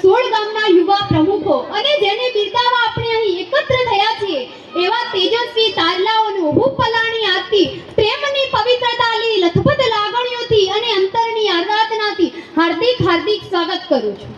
16 ગામના યુવા પ્રમુખો અને જેને બિરદાવવા આપણે અહીં એકત્ર થયા છીએ એવા તેજસ્વી તારલાઓનું હું પલાણી આરતી પ્રેમની પવિત્રતાની લથપથ લાગણીઓથી અને અંતરની આરાધનાથી હાર્દિક હાર્દિક સ્વાગત કરું છું।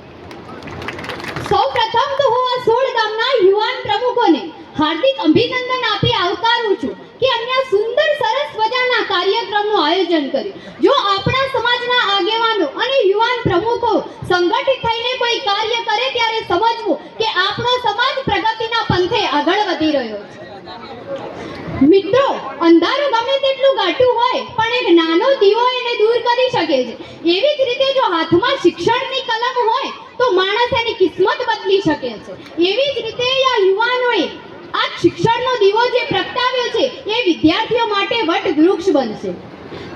સૌપ્રથમ તો હું આ 16 ગામના યુવાન પ્રમુખોને હાર્દિક અભિનંદન આપી આવકારું છું કે અહીંયા સુંદર સરસ મજાના કાર્યક્રમનું આયોજન કર્યું। જો આપણા સમાજના આગેવાનો અને યુવાન પ્રમુખો સંગઠિત થઈને કોઈ કાર્ય કરે ત્યારે સમજવું કે આપણો સમાજ પ્રગતિના પંથે આગળ વધી રહ્યો છે। મિત્રો, અંધારું ગમે તેટલું ઘાટું હોય પણ એક નાનો દીવો એને દૂર કરી શકે છે। એવી જ રીતે જો હાથમાં શિક્ષણની કલમ હોય તો માણસ એની કિસ્મત બદલી શકે છે। એવી જ રીતે આ યુવાનોએ આ શિક્ષણનો દીવો જે પ્રગટાવ્યો છે એ વિદ્યાર્થીઓ માટે વટ વૃક્ષ બનશે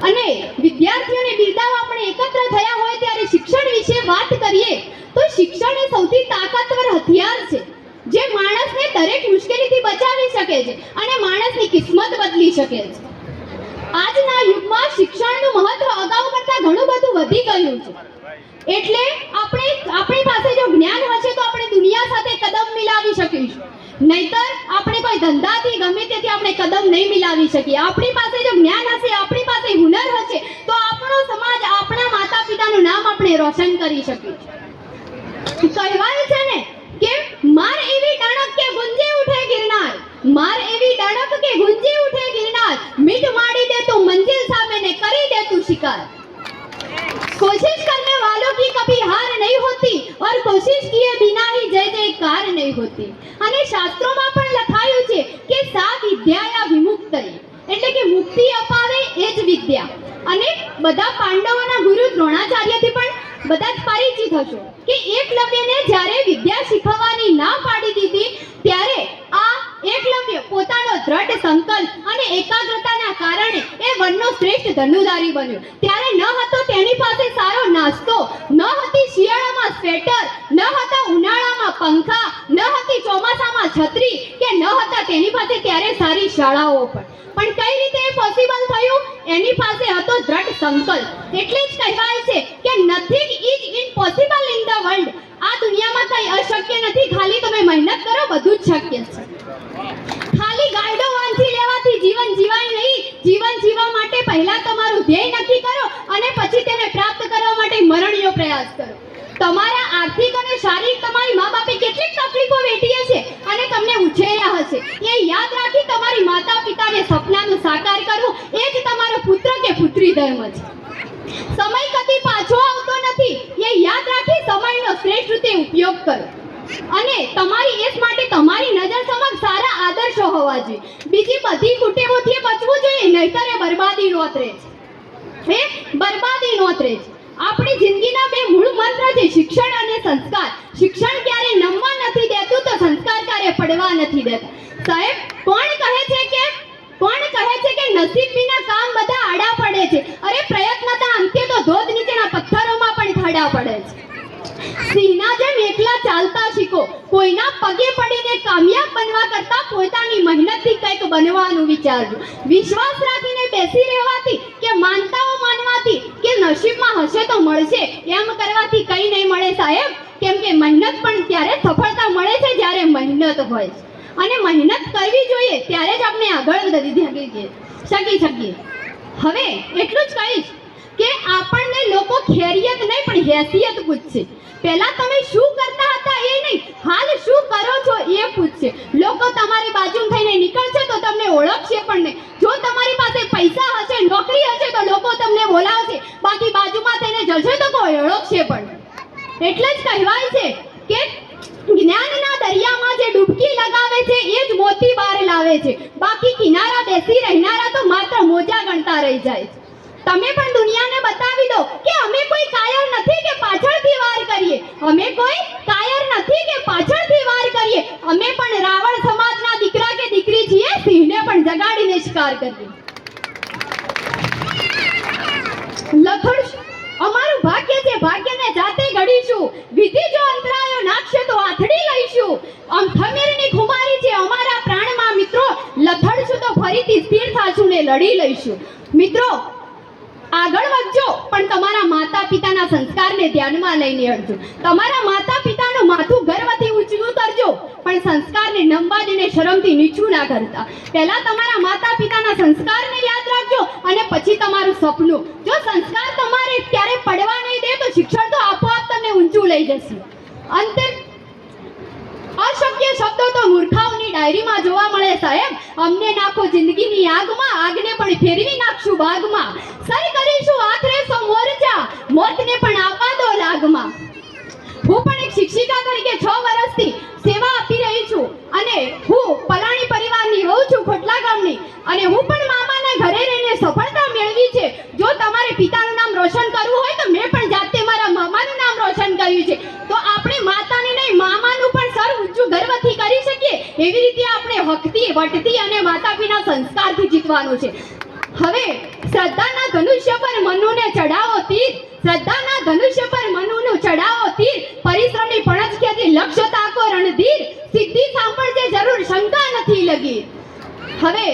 અને વિદ્યાર્થીઓને બિરદાવવા આપણે એકત્ર થયા હોય ત્યારે શિક્ષણ વિશે વાત કરીએ તો શિક્ષણ એ સૌથી તાકાતવર હથિયાર છે જે માણસને દરેક મુશ્કેલીથી બચાવી શકે છે અને માણસની કિસ્મત બદલી શકે છે। આજના યુગમાં શિક્ષણનું મહત્વ અગાઉ કરતાં ઘણું બધું વધી ગયું છે, એટલે આપણી પાસે જો જ્ઞાન હશે તો આપણે દુનિયા સાથે કદમ મિલાવી શકીશું, નહીતર આપણે કોઈ ધંધાથી ગમે તેથી આપણે કદમ નહીં મિલાવી શકીએ। આપણી પાસે જો જ્ઞાન હશે, આપણી પાસે હુનર હશે તો આપણો સમાજ, આપણા માતા પિતાનું નામ આપણે રોશન કરી શકીશું। કહેવાય છે ને કે માર એવી ડણક કે ગુંજી ઉઠે ગિરનાર, માર એવી ડણક કે ગુંજી ઉઠે ગિરનાર, મીટ માડી દે તું મંजिल सामने ने करी दे तू शिकार। कोशिश करने वालों की कभी हार नहीं होती और कोशिश किए बिना ही जय जयकार नहीं होती। અને શાસ્ત્રોમાં પણ લખાયું છે કે સા વિદ્યાયા વિમુક્તય, એટલે કે મુક્તિ અપાવે એ જ વિદ્યા। અને બધા પાંડવોના ગુરુ દ્રોણાચાર્યથી પણ બધા જ પરિચિત હશો કે એકલવ્યને જ્યારે વિદ્યા શીખવવાની ના પાડી દીધી ત્યારે આ એકલવ્ય પોતાનો દ્રઢ સંકલ્પ અને એકાગ્રતાના કારણે એ વનનો શ્રેષ્ઠ ધનુધારી બન્યો। ત્યારે ન હતો તેની પાસે સારો નાસ્તો, ન હતી શિયાળામાં સ્વેટર, ન હતા ઉનાળામાં પંખા, ન હતી ચોમાસામાં છત્રી કે ન હતા તેની પાસે ત્યારે સારી શાળાઓ પણ કઈ રીતે એ પોસિબલ થયું? એની પાસે હતો દ્રઢ સંકલ્પ। એટલે જ કહેવાય છે કે nothing is impossible in the world. આ દુનિયામાં કંઈ અશક્ય નથી, ખાલી તમે મહેનત કરો બધું જ શક્ય છે। ખાલી ગાઈડો વાંચી લેવાથી જીવન જીવાય નહીં। જીવન જીવવા માટે પહેલા તમારું ધ્યેય નક્કી કરો અને પછી તેને પ્રાપ્ત કરવા માટે મરણીયો પ્રયાસ કરો। તમારા આર્થિક અને શારીરિક તમારી મા બાપે કેટલીક તકલીફો વેઠી હશે અને તમને ઉછેર્યા હશે, એ યાદ રાખી તમારી માતા પિતાને સપનાનું સાકાર કરવું એ જ તમારો પુત્ર કે પુત્રી ધર્મ છે। સમય કદી પાછો આવતો નથી, એ યાદ રાખી સમયનો શ્રેષ્ઠ રીતે ઉપયોગ કરો અને તમારી એસ માટે તમારી નજર સમક્ષ સારા આદર્શો હોવા જોઈએ। બીજી બધી કુટેવોથી બચવું જોઈએ, નહીતર એ બરબાદી નોતરે છે, બરબાદી નોતરે છે। આપણી જિંદગીના બે મૂળ મંત્ર છે શિક્ષણ અને સંસ્કાર। શિક્ષણ ક્યારે નમવા નથી દેતું તો સંસ્કાર ક્યારે પડવા નથી દેતા। સાહેબ, કોણ કહે છે કે નસીબ વિના કામ બધા આડા પડે છે? અરે પ્રયત્નતા અંતે તો ધોધ નીચેના પથ્થરોમાં પણ ખાડા પડે છે। સિંહના જેમ એકલા ચાલતા શીખો, કોઈના પગે પડીને કામયાબ બનવા કરતાં પોતાની મહેનતથી કંઈક બનવાનું વિચારજો। વિશ્વાસ રાખીને બેસી રહેવાથી કે માનતાઓ માનવાથી કે નસીબમાં હશે તો મળશે એમ કરવાથી કંઈ નહીં મળે સાહેબ, કેમ કે મહેનત પણ ત્યારે સફળતા મળે છે જ્યારે મહેનત હોય છે અને મહેનત કરવી જોઈએ ત્યારે જ આપણે આગળ વધી શકીએ। હવે એટલું જ કહીશ કે આપણને લોકો ખૈરિયત નહીં પણ હેસિયત પૂછશે। પહેલા તમે શું કરતા હતા એ નહીં, હાલ શું કરો છો એ પૂછશે। લોકો તમારી બાજુમાં થઈને નીકળશે તો તમને ઓળખશે પણ નહીં। જો તમારી પાસે પૈસા હશે, નોકરી હશે તો લોકો તમને બોલાવશે, બાકી બાજુમાં થઈને જશે તો કોઈ ઓળખશે પણ નહીં। એટલે જ કહેવાય છે કે જ્ઞાનના દરિયામાં જે ડૂબકી લગાવે છે એ જ મોતી બહાર લાવે છે, બાકી કિનારા બેસી રહેનારા તો માત્ર મોજા ગણતા રહી જાય છે। તમે પણ દુનિયાને બતાવી દો કે અમે કોઈ કાયર નથી કે પાછળથી વાર કરીએ, અમે કોઈ કાયર નથી કે પાછળથી વાર કરીએ, અમે પણ રાવણ સમાજના દીકરા કે દીકરી છીએ, સિંહને પણ જગાડીને શિકાર કરીએ। લખડ અમારું ભાગ્ય છે, ભાગ્યને જાતે ઘડીશું, વિધિ જો અંતરાયો નાખશે તો આથડી લઈશું। આમ થમેરની ખુમારી છે અમારા પ્રાણમાં મિત્રો, લથડશું તો ફરીથી સ્થિર થાશું ને લડી લઈશું। મિત્રો, આગળ વધજો પણ તમારા માતા પિતાના સંસ્કારને ધ્યાનમાં લઈને હટજો। તમારા માતા પિતા અને નંબાજીને શરમથી નીચું ના કરતા. પહેલા તમારા માતા પિતાના સંસ્કારને યાદ રાખજો અને પછી તમારું સપનું. જો સંસ્કાર તમારે ક્યારે પડવા નહીં દે તો શિક્ષણ તો આપોઆપ તમને ઊંચું લઈ જશે. અંતે અશક્ય શબ્દો તો મૂર્ખાઓની ડાયરીમાં જોવા મળે સાહેબ. અમને નાખો જિંદગીની આગમાં, આગને પણ ફેરવી નાખશું બાગમાં. સર કરીશું આખરે સો મોરચા, મોતને પણ આપવા દો લાગમાં. હું પણ એક શિક્ષિકા તરીકે 6 વર્ષથી સેવા આપી રહી છું અને હું પલાણી પરિવારની હોઉં છું, ખોટલા ગામની. અને હું પણ મામાના ઘરે રહીને સફળતા મેળવી છે. જો તમારે પિતાનું નામ રોશન કરવું હોય તો મેં પણ જાતે મારા મામાનું નામ રોશન કર્યું છે. તો આપણે માતાને નહીં મામાનું પણ સર ઊંચું ગર્વથી કરી શકીએ. એવી રીતે આપણે હકથી, વટથી અને માતા પિતા સંસ્કારથી જીતવાનું છે. હવે શ્રદ્ધાના ધનુષ્ય પર મનુને ચડાવો તીર, શ્રદ્ધાના ધનુષ્ય પર મનુનું ચડાવો તીર. પરિશ્રમની પણજખેથી લક્ષ્ય તાકો રણધીર, સિદ્ધિ સાંભળજે જરૂર શંકા નથી લગી. હવે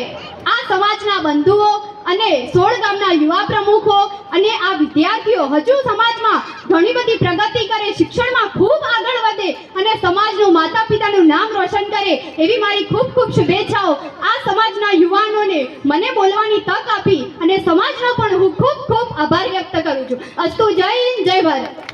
આ સમાજના બંધુઓ અને 16 ગામના યુવા પ્રમુખો અને આ વિદ્યાર્થીઓ હજુ સમાજમાં ઘણી બધી પ્રગતિ કરે, શિક્ષણમાં ખૂબ આગળ વધે અને સમાજનું માતા પિતાનું નામ રોશન કરે એવી મારી ખૂબ ખૂબ શુભેચ્છાઓ. આ સમાજના યુવાનોને મને બોલવાની તક આપી અને સમાજનો પણ હું ખૂબ ખૂબ આભાર વ્યક્ત કરું છું. અસ્તુ. જય હિન્દ, જય ભારત.